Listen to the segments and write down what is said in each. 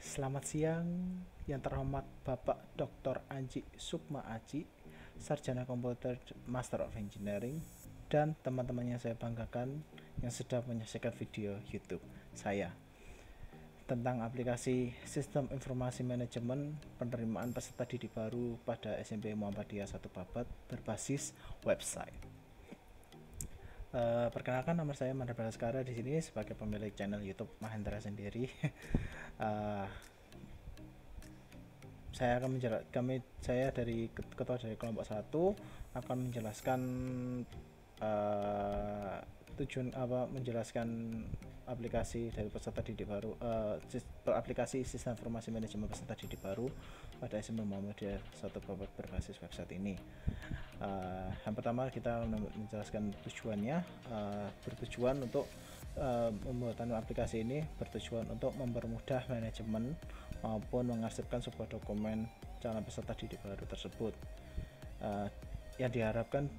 Selamat siang yang terhormat Bapak Dr. Anji Sukma Aji, Sarjana Komputer Master of Engineering, dan teman-teman yang saya banggakan yang sedang menyaksikan video YouTube saya tentang aplikasi Sistem Informasi Manajemen penerimaan peserta didik baru pada SMP Muhammadiyah 1 Babat berbasis website. Perkenalkan, nama saya Mandra Balaskara di sini sebagai pemilik channel YouTube Mahendra sendiri. Saya dari ketua dari kelompok 1 akan menjelaskan menjelaskan aplikasi dari peserta didik baru, aplikasi sistem informasi manajemen peserta didik baru pada SMP Muhammadiyah 1 Babat berbasis website ini. Yang pertama kita menjelaskan tujuannya. Bertujuan untuk pembuatan aplikasi ini bertujuan untuk mempermudah manajemen maupun mengarsipkan sebuah dokumen calon peserta didik baru tersebut. Yang diharapkan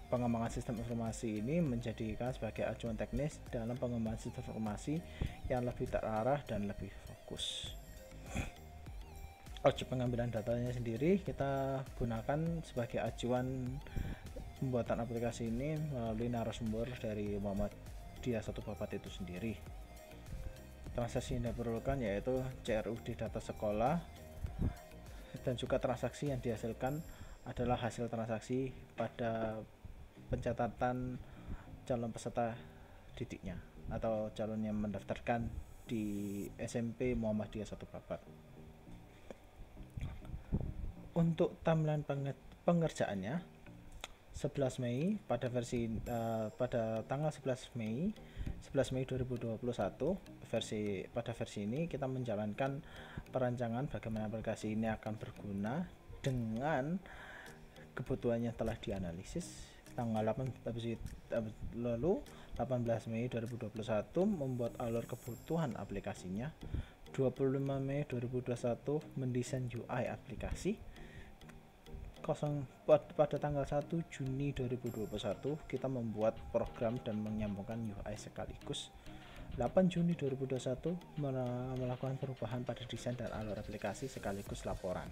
pengembangan sistem informasi ini menjadikan sebagai acuan teknis dalam pengembangan sistem informasi yang lebih terarah dan lebih fokus. Objek pengambilan datanya sendiri kita gunakan sebagai acuan pembuatan aplikasi ini melalui narasumber dari Muhammadiyah 1 Babat itu sendiri. Transaksi yang diperlukan yaitu CRUD data sekolah, dan juga transaksi yang dihasilkan adalah hasil transaksi pada pencatatan calon peserta didiknya atau calon yang mendaftarkan di SMP Muhammadiyah 1 Babat. Untuk timeline pengerjaannya 11 Mei pada tanggal 11 Mei 2021 pada versi ini kita menjalankan perancangan bagaimana aplikasi ini akan berguna dengan kebutuhan yang telah dianalisis. Tanggal 18 Mei 2021 membuat alur kebutuhan aplikasinya. 25 Mei 2021 mendesain UI aplikasi. Pada tanggal 1 Juni 2021 kita membuat program dan menyambungkan UI sekaligus. 8 Juni 2021 melakukan perubahan pada desain dan alur aplikasi sekaligus laporan.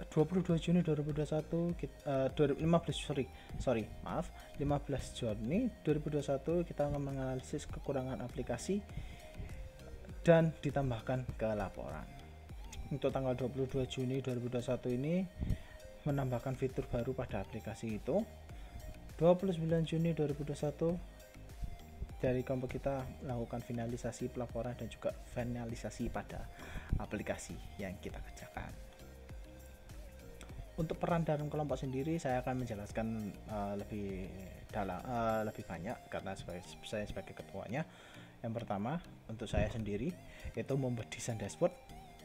22 Juni 2021 15 Juni 2021 kita menganalisis kekurangan aplikasi dan ditambahkan ke laporan. Untuk tanggal 22 Juni 2021 ini menambahkan fitur baru pada aplikasi itu. 29 Juni 2021 dari kelompok kita melakukan finalisasi pelaporan dan juga finalisasi pada aplikasi yang kita kerjakan. Untuk peran dalam kelompok sendiri saya akan menjelaskan lebih banyak karena saya sebagai ketuanya. Yang pertama, untuk saya sendiri yaitu membuat desain dashboard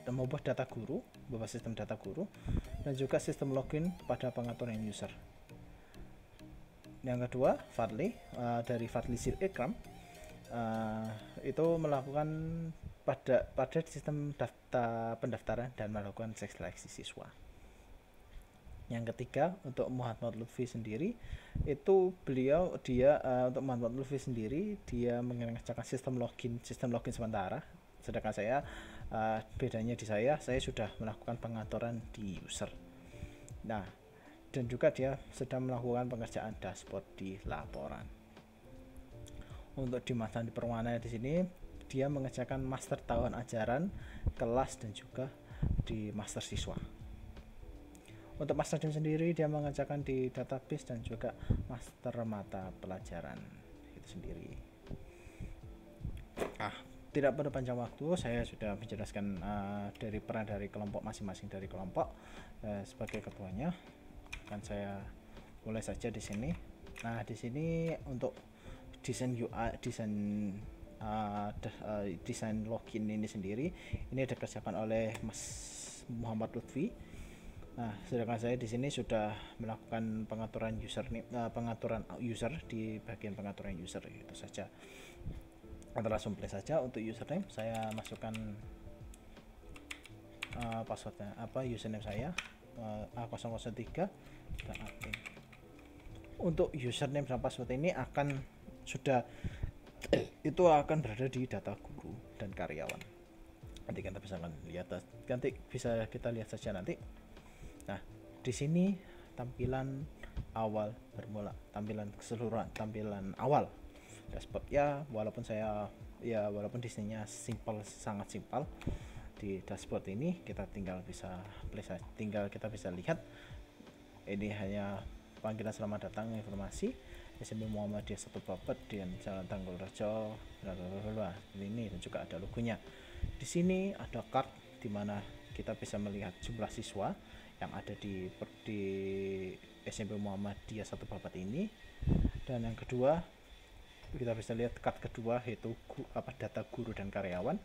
dan membuat data guru, membuat sistem data guru, dan juga sistem login pada pengaturan user. Yang kedua, Fadli dari Fadli Sil Ikram itu melakukan pada sistem data pendaftaran dan melakukan seleksi siswa. Yang ketiga, untuk Muhammad Lutfi sendiri itu untuk Muhammad Lutfi sendiri dia mengerjakan sistem login sementara, sedangkan saya bedanya di saya sudah melakukan pengaturan di user. Nah, dan juga dia sedang melakukan pengerjaan dashboard di laporan. Untuk di masa di perwana di sini dia mengerjakan master tahun ajaran, kelas, dan juga di master siswa. Untuk master dim sendiri dia mengerjakan di database dan juga master mata pelajaran itu sendiri. Tidak perlu panjang waktu, saya sudah menjelaskan dari peran dari kelompok masing-masing dari kelompok sebagai ketuanya. Kan saya mulai saja di sini. Nah, di sini untuk desain UI, desain login ini sendiri ini dikerjakan oleh Mas Muhammad Lutfi. Nah, sedangkan saya di sini sudah melakukan pengaturan user di bagian pengaturan user, itu saja. Langsung play saja. Untuk username saya masukkan passwordnya username saya A003 dan admin. Untuk username dan password ini akan berada di data guru dan dan karyawan. Nanti kita bisa lihat, nanti bisa kita lihat saja nanti. Nah, di sini tampilan awal bermula, tampilan keseluruhan, tampilan awal dashboard ya, walaupun desainnya simple, sangat simpel. Di dashboard ini kita tinggal kita bisa lihat ini hanya panggilan selamat datang, informasi SMP Muhammadiyah 1 Babat di Jalan Tanggul Rejo, ini, dan juga ada logonya. Di sini ada card di mana kita bisa melihat jumlah siswa yang ada di SMP Muhammadiyah 1 Babat ini. Dan yang kedua, kita bisa lihat card kedua yaitu data guru dan karyawan.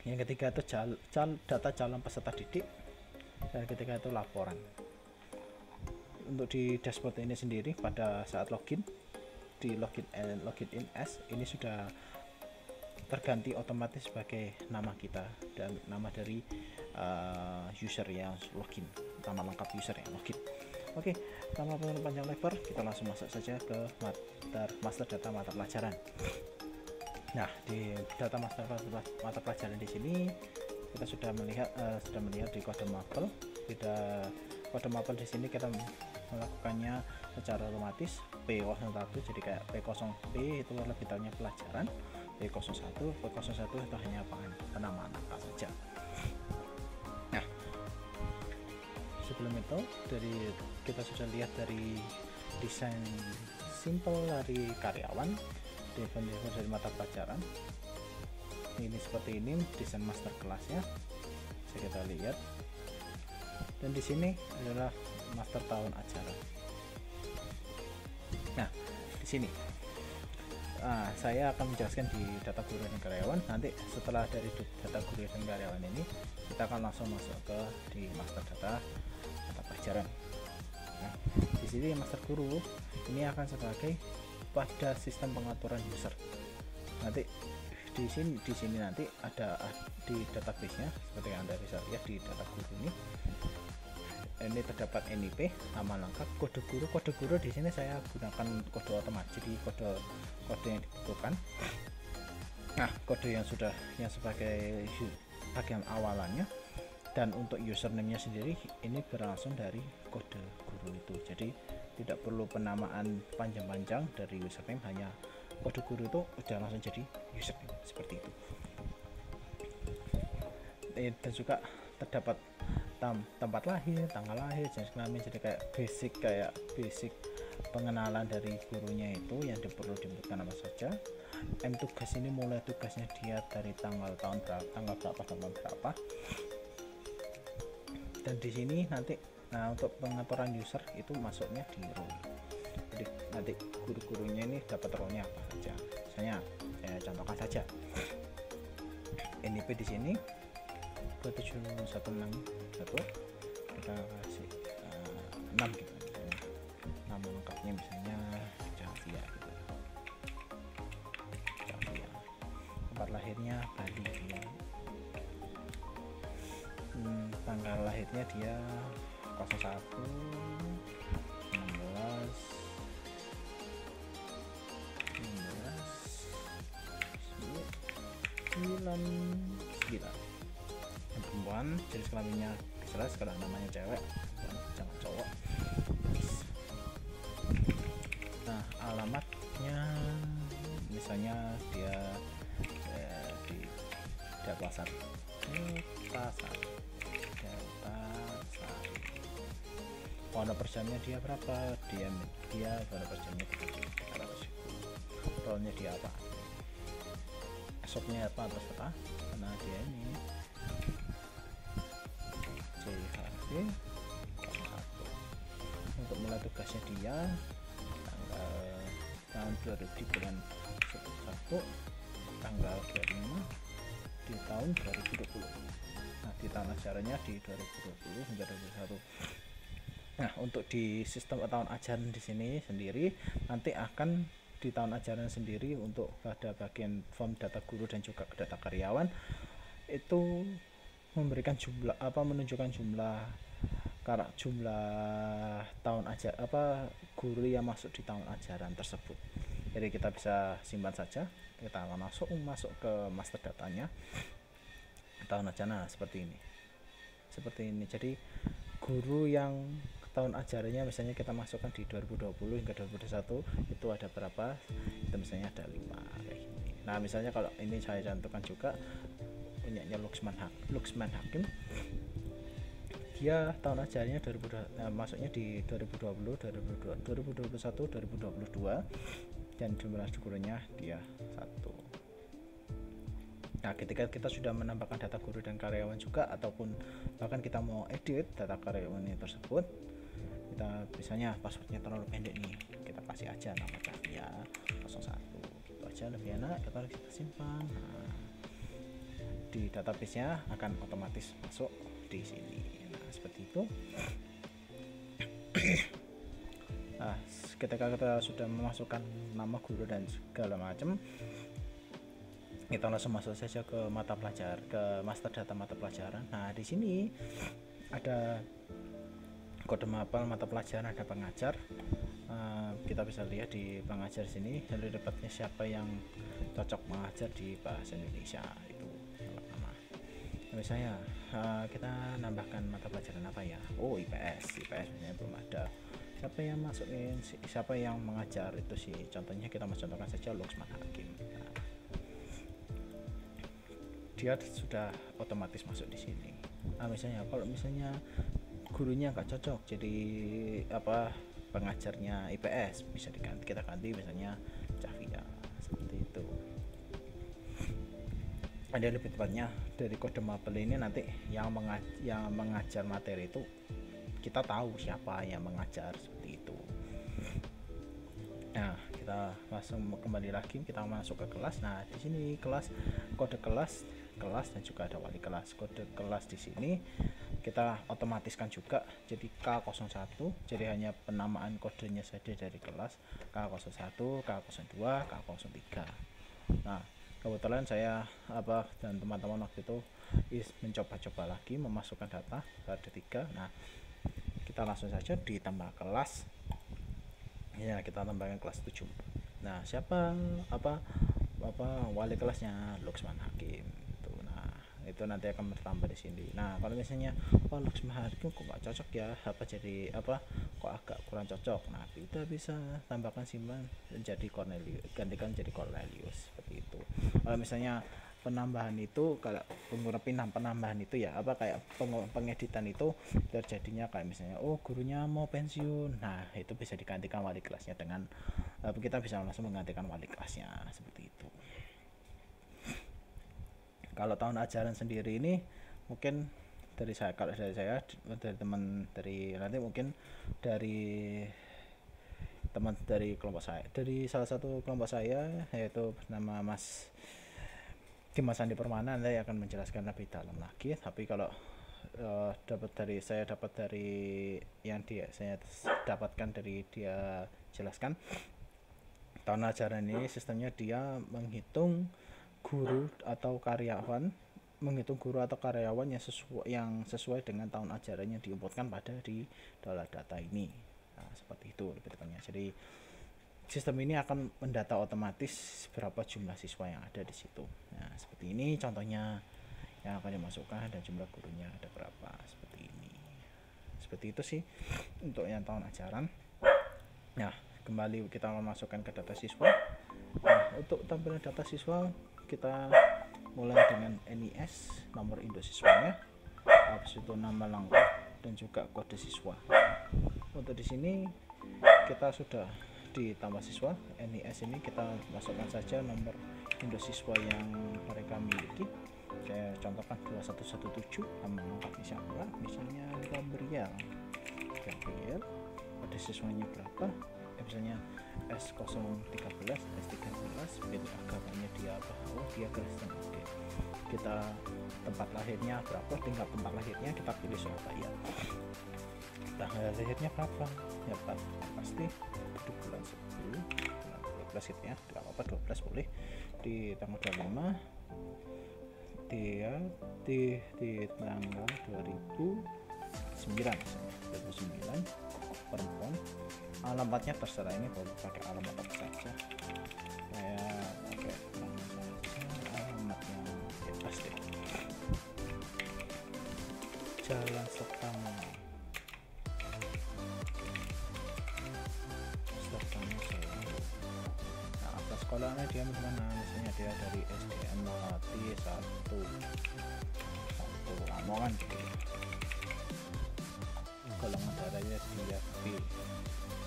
Yang ketiga itu data calon peserta didik, dan ketiga itu laporan. Untuk di dashboard ini sendiri, pada saat login di login in as ini sudah terganti otomatis sebagai nama kita dan nama dari user yang login, nama lengkap user yang login. Oke, tanpa panjang lebar, kita langsung masuk saja ke master data mata pelajaran. Nah, di data master mata pelajaran di sini kita sudah melihat di kode mapel. Kode mapel di sini kita melakukannya secara otomatis. P01 jadi kayak P0P itu lebih detailnya pelajaran, P01 itu hanya penamaan angka saja. Nah, sebelum itu kita sudah lihat dari desain simple dari karyawan, desain dari mata pelajaran. Ini seperti ini desain master kelasnya, bisa kita lihat. Dan di sini adalah master tahun ajaran. Nah, di sini saya akan menjelaskan di data guru dan karyawan. Nanti setelah dari data guru dan karyawan ini, kita akan langsung masuk ke di master data mata pelajaran. Nah, di sini master guru ini akan sebagai pada sistem pengaturan user. Nanti di sini nanti ada di database-nya seperti yang Anda bisa lihat di data guru ini terdapat NIP, nama lengkap, kode guru di sini saya gunakan kode otomatis, jadi kode yang dibutuhkan. Nah, kode yang sebagai bagian awalannya, dan untuk username-nya sendiri ini berlangsung dari kode guru itu. Jadi tidak perlu penamaan panjang-panjang dari username, hanya kode guru itu udah langsung jadi username seperti itu. Dan juga terdapat tempat lahir, tanggal lahir, jenis kelamin, jadi kayak basic pengenalan dari gurunya itu yang perlu diinputkan apa saja. Tugas ini mulai tugasnya dia dari tanggal berapa. Dan di sini nanti untuk pengaturan user itu masuknya di role. Jadi nanti guru-gurunya ini dapat role-nya apa saja. Misalnya saya contohkan saja. NIP di sini 27161, kita kasih 6 gitu misalnya. Nama lengkapnya misalnya Javia gitu. Javia. Tempat lahirnya Bali dia. Tanggal lahirnya dia 01 16 perempuan, jenis kelaminnya jelas kalau namanya cewek, jangan cowok. Nah, alamatnya misalnya dia di Delta Sari. Pada perjannya dia berapa? Dia pada perjannya 300.000. Role-nya dia apa? Esoknya apa? Terus apa? Karena dia ini JHC 01. Untuk mulai tugasnya dia tahun 2000 bulan 1 tanggal 25 di tahun 2020. Nah, di tahun ajarannya di 2020 hingga 2021. Nah, untuk di sistem tahun ajaran di sini sendiri nanti akan di tahun ajaran sendiri untuk pada bagian form data guru dan juga data karyawan itu memberikan menunjukkan jumlah tahun guru yang masuk di tahun ajaran tersebut. Jadi kita bisa simpan saja, kita langsung masuk ke master datanya tahun ajaran seperti ini. Jadi guru yang tahun ajarannya misalnya kita masukkan di 2020 hingga 2021 itu ada berapa, itu misalnya ada 5 kayak gini. Nah misalnya kalau ini saya cantumkan juga punyanya Luqman Hakim, dia tahun ajarannya masuknya di 2020, 2021, 2022, dan jumlah gurunya dia 1. Nah ketika kita sudah menambahkan data guru dan karyawan juga, ataupun bahkan kita mau edit data karyawan ini tersebut, kita misalnya passwordnya terlalu pendek nih, kita kasih aja nama Cavia 01 gitu aja, lebih enak. Kita simpan. Nah, di database nya akan otomatis masuk di sini. Nah seperti itu. Nah ketika kita sudah memasukkan nama guru dan segala macam, kita langsung masuk saja ke mata pelajaran, ke master data mata pelajaran. Nah di sini ada kode mapel mata pelajaran, ada pengajar. Kita bisa lihat di pengajar sini, lalu dapatnya siapa yang cocok mengajar di bahasa Indonesia itu pertama. Misalnya kita nambahkan mata pelajaran apa ya? Oh IPS nya belum ada. Siapa yang masukin, siapa yang mengajar itu sih. Contohnya kita mencontohkan saja Luqman Hakim. Nah, dia sudah otomatis masuk di sini. Nah misalnya kalau misalnya gurunya nggak cocok jadi pengajarnya IPS, bisa diganti, kita ganti misalnya Cavia seperti itu. Ada lebih tepatnya dari kode mapel ini nanti yang mengajar materi itu kita tahu siapa yang mengajar seperti itu. Nah kita langsung kembali lagi, kita masuk ke kelas. Nah di sini kode kelas dan juga ada wali kelas. Kode kelas di sini kita otomatiskan juga jadi K01, jadi hanya penamaan kodenya saja dari kelas K01, K02, K03. Nah kebetulan saya dan teman-teman waktu itu mencoba-coba lagi memasukkan data pada 3. Nah kita langsung saja ditambah kelas ya, kita tambahkan kelas 7. Nah siapa wali kelasnya Luqman Hakim itu. Nah itu nanti akan bertambah di sini. Nah kalau misalnya Luqman Hakim kok nggak cocok ya, kok agak kurang cocok, nah kita bisa tambahkan simpan jadi Cornelius, gantikan jadi Cornelius seperti itu. Kalau misalnya penambahan itu, kalau penambahan itu ya kayak pengeditan itu terjadinya kayak misalnya gurunya mau pensiun, nah itu bisa digantikan wali kelasnya dengan kita bisa langsung menggantikan wali kelasnya seperti itu. Kalau tahun ajaran sendiri ini mungkin dari saya, dari teman dari nanti mungkin dari teman dari kelompok saya, dari salah satu kelompok saya yaitu bernama Mas Dimas Andi Permana, nanti akan menjelaskan lebih dalam lagi. Tapi kalau saya dapat dari yang saya dapatkan dari dia jelaskan, tahun ajaran ini sistemnya dia menghitung guru atau karyawan yang sesuai dengan tahun ajaran yang diinputkan pada di dalam data ini. Nah, seperti itu lebih tepatnya. Jadi sistem ini akan mendata otomatis berapa jumlah siswa yang ada di situ. Nah, seperti ini contohnya yang akan dimasukkan dan jumlah gurunya ada berapa, seperti ini. Seperti itu sih untuk yang tahun ajaran. Nah, kembali kita memasukkan ke data siswa. Nah, untuk tampilan data siswa kita mulai dengan NIS, nomor induk siswanya, habis itu nama lengkap dan juga kode siswa. Untuk di sini kita sudah ditambah siswa, NIS ini kita masukkan saja nomor induk siswa yang mereka miliki. Saya contohkan 2117, nama lengkapnya siapa, misalnya Gabriel, kode siswanya berapa, misalnya S013, S13, begitu agamanya dia dia Kristen. Oke. Kita tempat lahirnya berapa, tinggal tempat lahirnya kita pilih Surabaya. Tanggal lahirnya berapa ya, pasti di bulan 10, bulan 12 gitu ya, tidak apa-apa 12 boleh, di tanggal 25, dia di tanggal 2009 misalnya, 2009 perempuan. Alamatnya terserah, ini boleh pakai alamat apa saja, saya pakai alamatnya bebas deh. Jalan Sertama Nah, asal sekolahnya dia mana, misalnya dia dari SDN Melati 1 Lamongan gitu ya. Golongan darahnya dia B.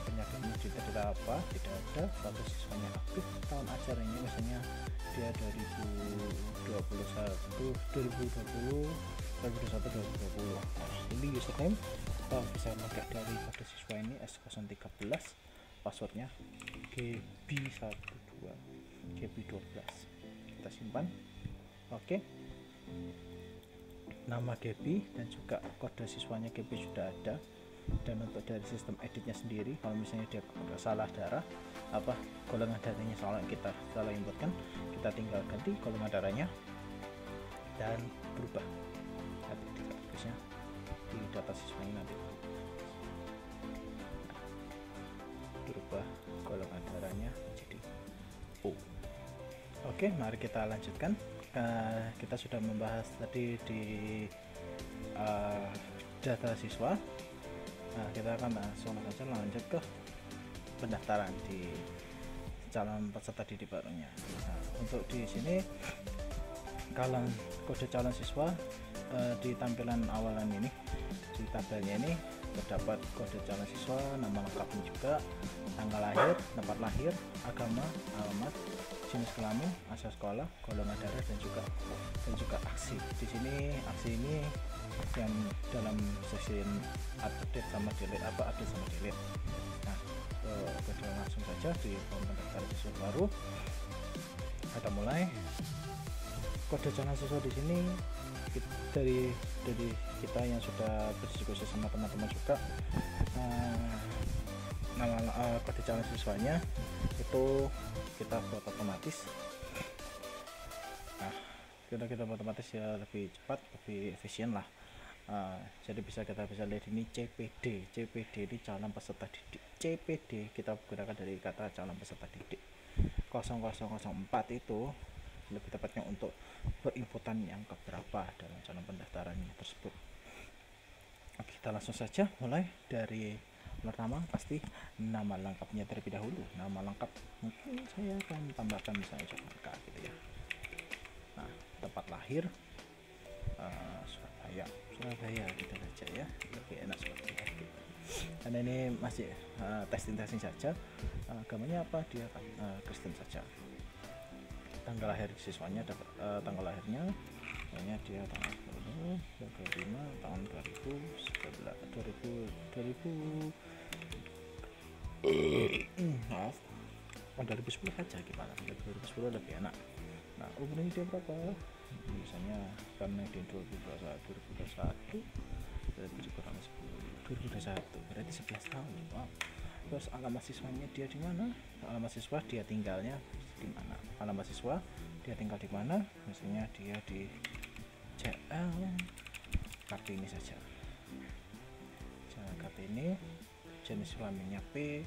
Penyakitnya tidak apa, tidak ada. Status siswanya aktif. Tahun ajarannya misalnya dia 2021 2020 2021. Ini username kita bisa pakai dari kode siswa ini S013, passwordnya GB12 GB12. Kita simpan. Oke, nama GB dan juga kode siswanya GB sudah ada. Dan untuk dari sistem editnya sendiri, kalau misalnya dia salah darah apa golongan darahnya kita salah inputkan, kita tinggal ganti golongan darahnya dan berubah nanti di database-nya, di data siswanya nanti berubah golongan darahnya menjadi O. Oke, mari kita lanjutkan. Kita sudah membahas tadi di data siswa. Nah, kita akan langsung saja lanjut ke pendaftaran di calon peserta didik barunya. Nah, untuk di sini kalau kode calon siswa di tampilan awalan ini, di tabelnya ini terdapat kode calon siswa, nama lengkapnya juga, tanggal lahir, tempat lahir, agama, alamat, jenis kelamin, asal sekolah, golongan darah dan juga aksi. Di sini aksi ini yang dalam sesi update sama delete update sama delete. Nah, kita langsung saja di pendaftaran siswa baru. Kita mulai. Kode calon siswa di sini dari kita yang sudah berdiskusi sama teman-teman juga, kode calon siswanya itu kita buat otomatis. Nah, kita buat otomatis ya, lebih cepat, lebih efisien lah. Jadi kita bisa lihat ini CPD ini calon peserta didik. CPD kita gunakan dari kata calon peserta didik. 0004 itu lebih tepatnya untuk perinputan yang keberapa dalam calon pendaftarannya tersebut. Oke, kita langsung saja mulai dari pertama. Pasti nama lengkapnya terlebih dahulu. Nama lengkap mungkin saya akan tambahkan misalnya Jakarta gitu ya. Nah, tempat lahir Surabaya gitu saja ya, lebih enak seperti itu. Karena ini masih testing saja. Agamanya apa, dia Kristen saja. Tanggal lahir siswanya dapat tanggal lahirnya, namanya dia tanggal 25 tahun 2010 saja, gimana 2010 lebih enak. Nah, umurnya dia berapa, misalnya karena di 2021 berarti 11 tahun. Wow. Terus alamat siswanya dia di mana, alamat siswa dia tinggalnya di mana, alamat siswa dia tinggal di mana, misalnya dia di CL Kartini saja, Jalan Kartini, jenis kelaminnya P,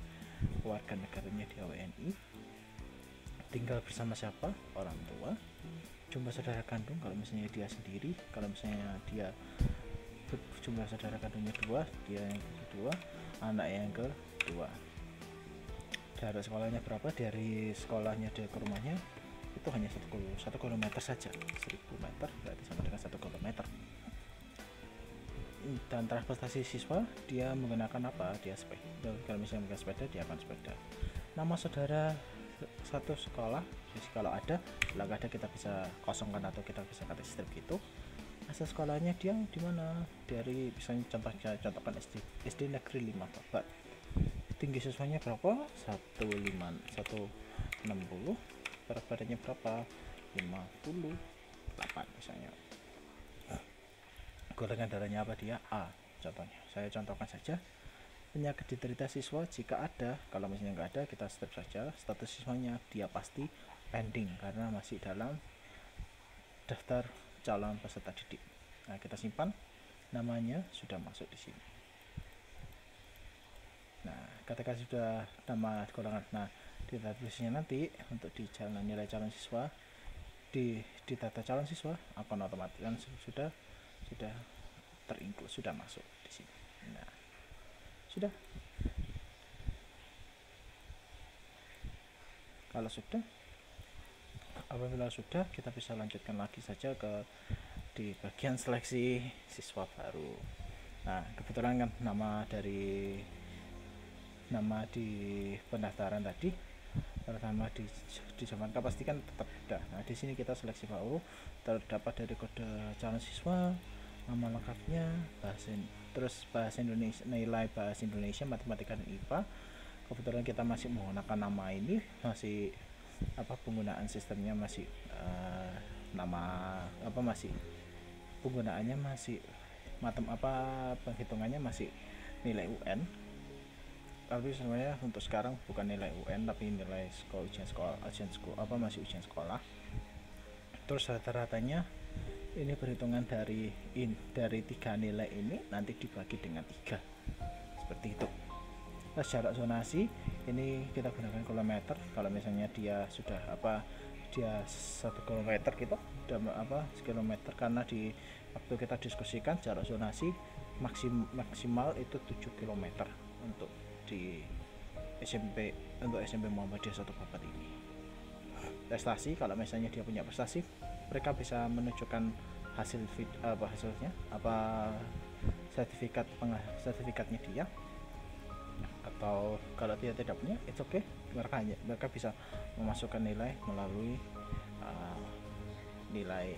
keluarga negaranya dia WNI, tinggal bersama siapa, orang tua, jumlah saudara kandung kalau misalnya dia sendiri, kalau misalnya dia jumlah saudara kandungnya 2, dia yang kedua, anak yang kedua. Jarak sekolahnya berapa, dari sekolahnya dia ke rumahnya itu hanya 1 kilometer saja. 1000 meter berarti sama dengan 1 kilometer. Dan transportasi siswa dia menggunakan apa, dia sepeda. Kalau misalnya menggunakan sepeda, dia akan sepeda. Nama saudara satu sekolah, jadi kalau ada, kalau nggak ada kita bisa kosongkan atau kita bisa kata strip gitu. Asal sekolahnya dia di mana, dari misalnya contohkan SD negeri 5 Babat. Tinggi siswanya berapa, 160, berat badannya berapa, 58 misalnya. Golongan darahnya apa, dia A contohnya, saya contohkan saja. Penyakit diderita siswa jika ada, kalau misalnya nggak ada kita step saja. Status siswanya dia pasti pending karena masih dalam daftar calon peserta didik. Nah, kita simpan, namanya sudah masuk di sini. Nah, ketika sudah nama golongan, nah di database-nya nanti untuk di jalan nilai calon siswa, di data calon siswa akan otomatis kan sudah terinclude, sudah masuk di sini. Nah, sudah. Kalau sudah, apabila sudah, kita bisa lanjutkan lagi saja ke di bagian seleksi siswa baru. Nah, kebetulan kan nama di pendaftaran tadi pertama di zaman pastikan tetap ada. Nah, di sini kita seleksi baru, terdapat dari kode calon siswa, nama lengkapnya, bahasa Indonesia, nilai bahasa Indonesia, matematika dan IPA. Kebetulan kita masih menggunakan nama ini, masih penggunaan sistemnya masih masih penggunaannya masih penghitungannya masih nilai UN. Tapi sebenarnya untuk sekarang bukan nilai UN tapi nilai masih ujian sekolah. Terus rata-ratanya ini perhitungan dari 3 nilai ini nanti dibagi dengan 3 seperti itu. Terus jarak zonasi ini kita gunakan kilometer. Kalau misalnya dia sudah dia 1 kilometer gitu, kilometer, karena di waktu kita diskusikan jarak zonasi maksimal itu 7 km untuk di SMP Muhammadiyah 1 Babat ini. Prestasi, kalau misalnya dia punya prestasi, mereka bisa menunjukkan hasilnya sertifikatnya dia, atau kalau dia tidak punya, it's okay, mereka bisa memasukkan nilai melalui nilai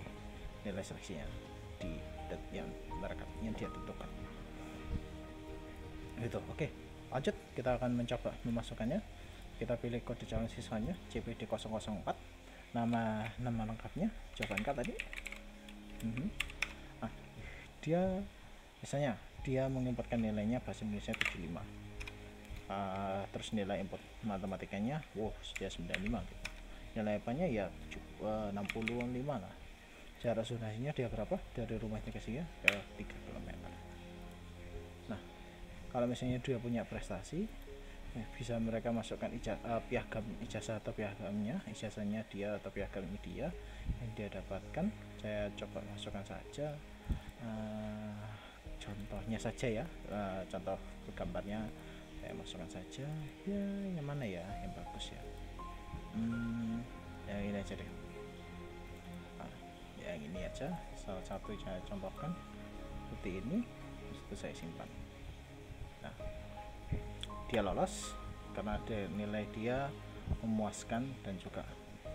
seleksinya yang dia tentukan gitu. Oke, lanjut, kita akan mencoba memasukkannya. Kita pilih kode calon siswanya CPD 004, nama lengkapnya Jovanka tadi. Dia misalnya dia menginputkan nilainya bahasa Indonesia 75, terus nilai input matematikanya sudah 95 gitu. Nilai IPA-nya ya 65 lah. Jarak zonasinya dia berapa dari rumahnya ke sini? Ke 3 km. Nah, kalau misalnya dia punya prestasi, bisa mereka masukkan piagam ijazah atau ijazahnya dia atau piagamnya dia yang dia dapatkan. Saya coba masukkan saja contohnya saja ya, contoh gambarnya saya masukkan saja ya, yang mana ya yang bagus ya, yang ini aja deh, yang ini aja, salah satu saya contohkan seperti ini, terus itu saya simpan. Nah, dia lolos karena nilai dia memuaskan dan juga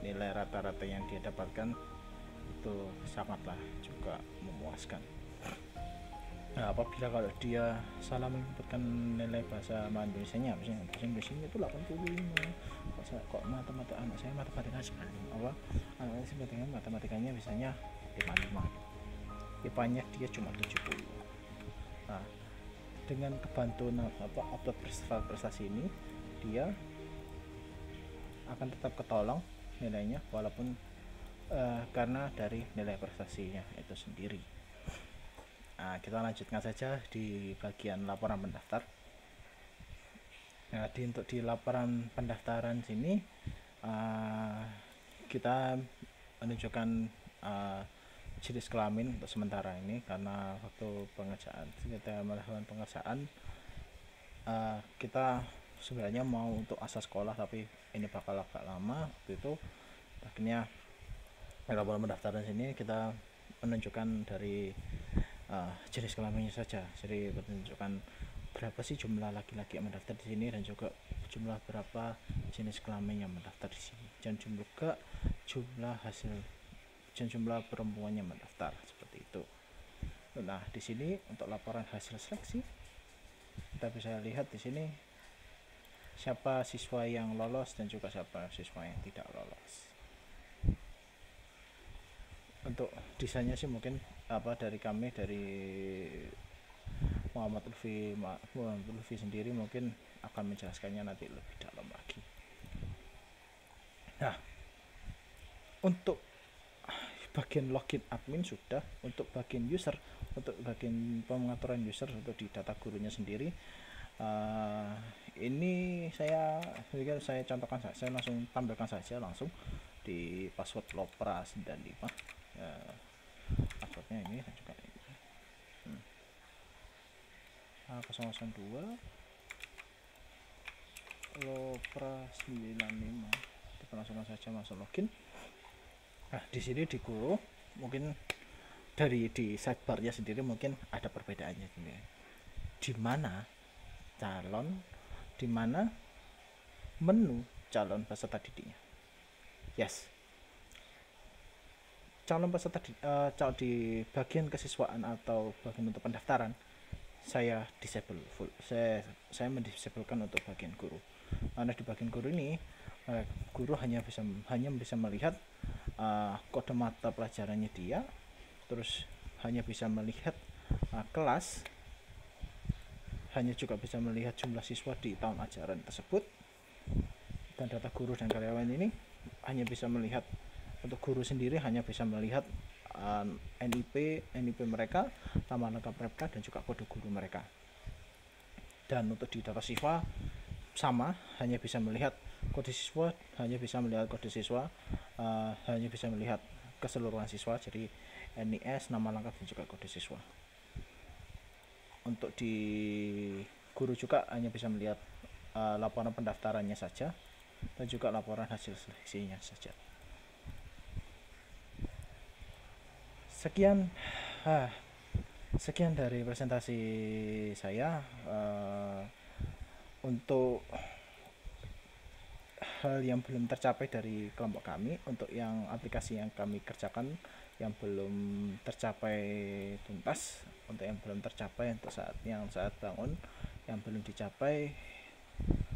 nilai rata-rata yang dia dapatkan itu sangatlah juga memuaskan. Nah, apabila kalau dia salah menginputkan nilai bahasa Indonesia-nya, misalnya bahasa Indonesia itu 85, kok anak saya matematika sekali, anak saya matematikanya misalnya 55, IPA-nya dia cuma 70. Nah, dengan kebantuan upload prestasi ini, dia akan tetap ketolong nilainya walaupun karena dari nilai prestasinya itu sendiri. Nah, kita lanjutkan saja di bagian laporan pendaftar. Nah, untuk di laporan pendaftaran sini kita menunjukkan jenis kelamin untuk sementara ini, karena waktu kita melakukan pengerjaan kita sebenarnya mau untuk asal sekolah, tapi ini bakal agak lama. Waktu itu akhirnya laporan pendaftaran sini kita menunjukkan dari jenis kelaminnya saja, jadi menunjukkan berapa sih jumlah laki-laki yang mendaftar di sini dan juga jumlah berapa jenis kelamin yang mendaftar di sini, dan juga jumlah perempuan yang mendaftar seperti itu. Nah, di sini untuk laporan hasil seleksi kita bisa lihat di sini siapa siswa yang lolos dan juga siapa siswa yang tidak lolos. Untuk desainnya sih mungkin dari Muhammad Lutfi sendiri mungkin akan menjelaskannya nanti lebih dalam lagi. Nah, untuk bagian login admin sudah. Untuk bagian user, untuk bagian pengaturan user untuk di data gurunya sendiri, Eh, ini saya contohkan saja, saya langsung tampilkan saja langsung di password Lopra 95. Passwordnya ini dan juga ini. 002 Lopra 95. Kita langsung saja masuk login. Nah, di sini di Guru mungkin dari di sidebarnya sendiri mungkin ada perbedaannya ini. Di mana menu calon peserta didiknya. Yes. Calon peserta di bagian kesiswaan atau bagian untuk pendaftaran saya disable full. Saya mendisablekan untuk bagian guru. Karena di bagian guru ini guru hanya bisa melihat kode mata pelajarannya dia, terus hanya bisa melihat kelas, hanya juga bisa melihat jumlah siswa di tahun ajaran tersebut, dan data guru dan karyawan ini hanya bisa melihat, untuk guru sendiri hanya bisa melihat NIP mereka, nama lengkap mereka, dan juga kode guru mereka. Dan untuk di data siswa sama, hanya bisa melihat kode siswa, hanya bisa melihat keseluruhan siswa, jadi NIS, nama lengkap, dan juga kode siswa. Untuk di guru juga hanya bisa melihat laporan pendaftarannya saja dan juga laporan hasil seleksinya saja. Sekian dari presentasi saya. Untuk hal yang belum tercapai dari kelompok kami, untuk yang aplikasi yang kami kerjakan yang belum tercapai tuntas, untuk yang belum tercapai, untuk saat bangun yang belum dicapai,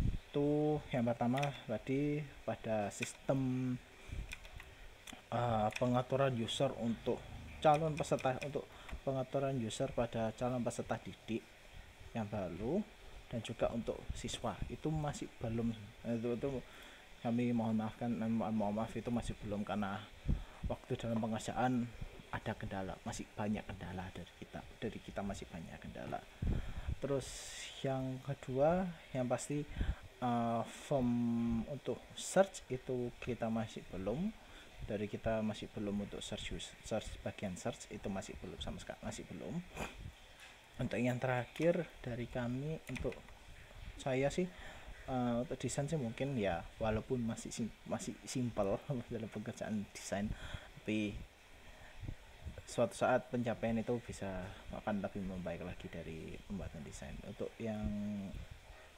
itu yang pertama tadi pada sistem pengaturan user untuk calon peserta, untuk pengaturan user pada calon peserta didik yang baru, dan juga untuk siswa itu masih belum, itu kami mohon maaf itu masih belum, karena waktu dalam pengerjaan ada kendala, masih banyak kendala dari kita masih banyak kendala. Terus yang kedua yang pasti form untuk search itu kita masih belum untuk search bagian search itu masih belum, sama sekali masih belum. Untuk yang terakhir dari kami, untuk saya sih untuk desain sih mungkin ya, walaupun masih simpel dalam pekerjaan desain, tapi suatu saat pencapaian itu akan lebih membaik lagi dari pembuatan desain. Untuk yang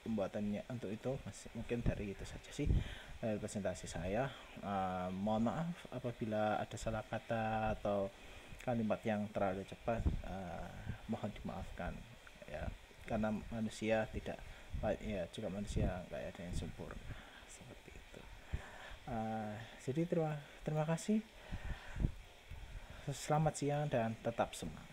pembuatannya untuk itu mungkin dari itu saja sih presentasi saya. Mohon maaf apabila ada salah kata atau kalimat yang terlalu cepat, mohon dimaafkan ya, karena manusia juga manusia nggak ada yang sempurna seperti itu. Jadi terima kasih, selamat siang dan tetap semangat.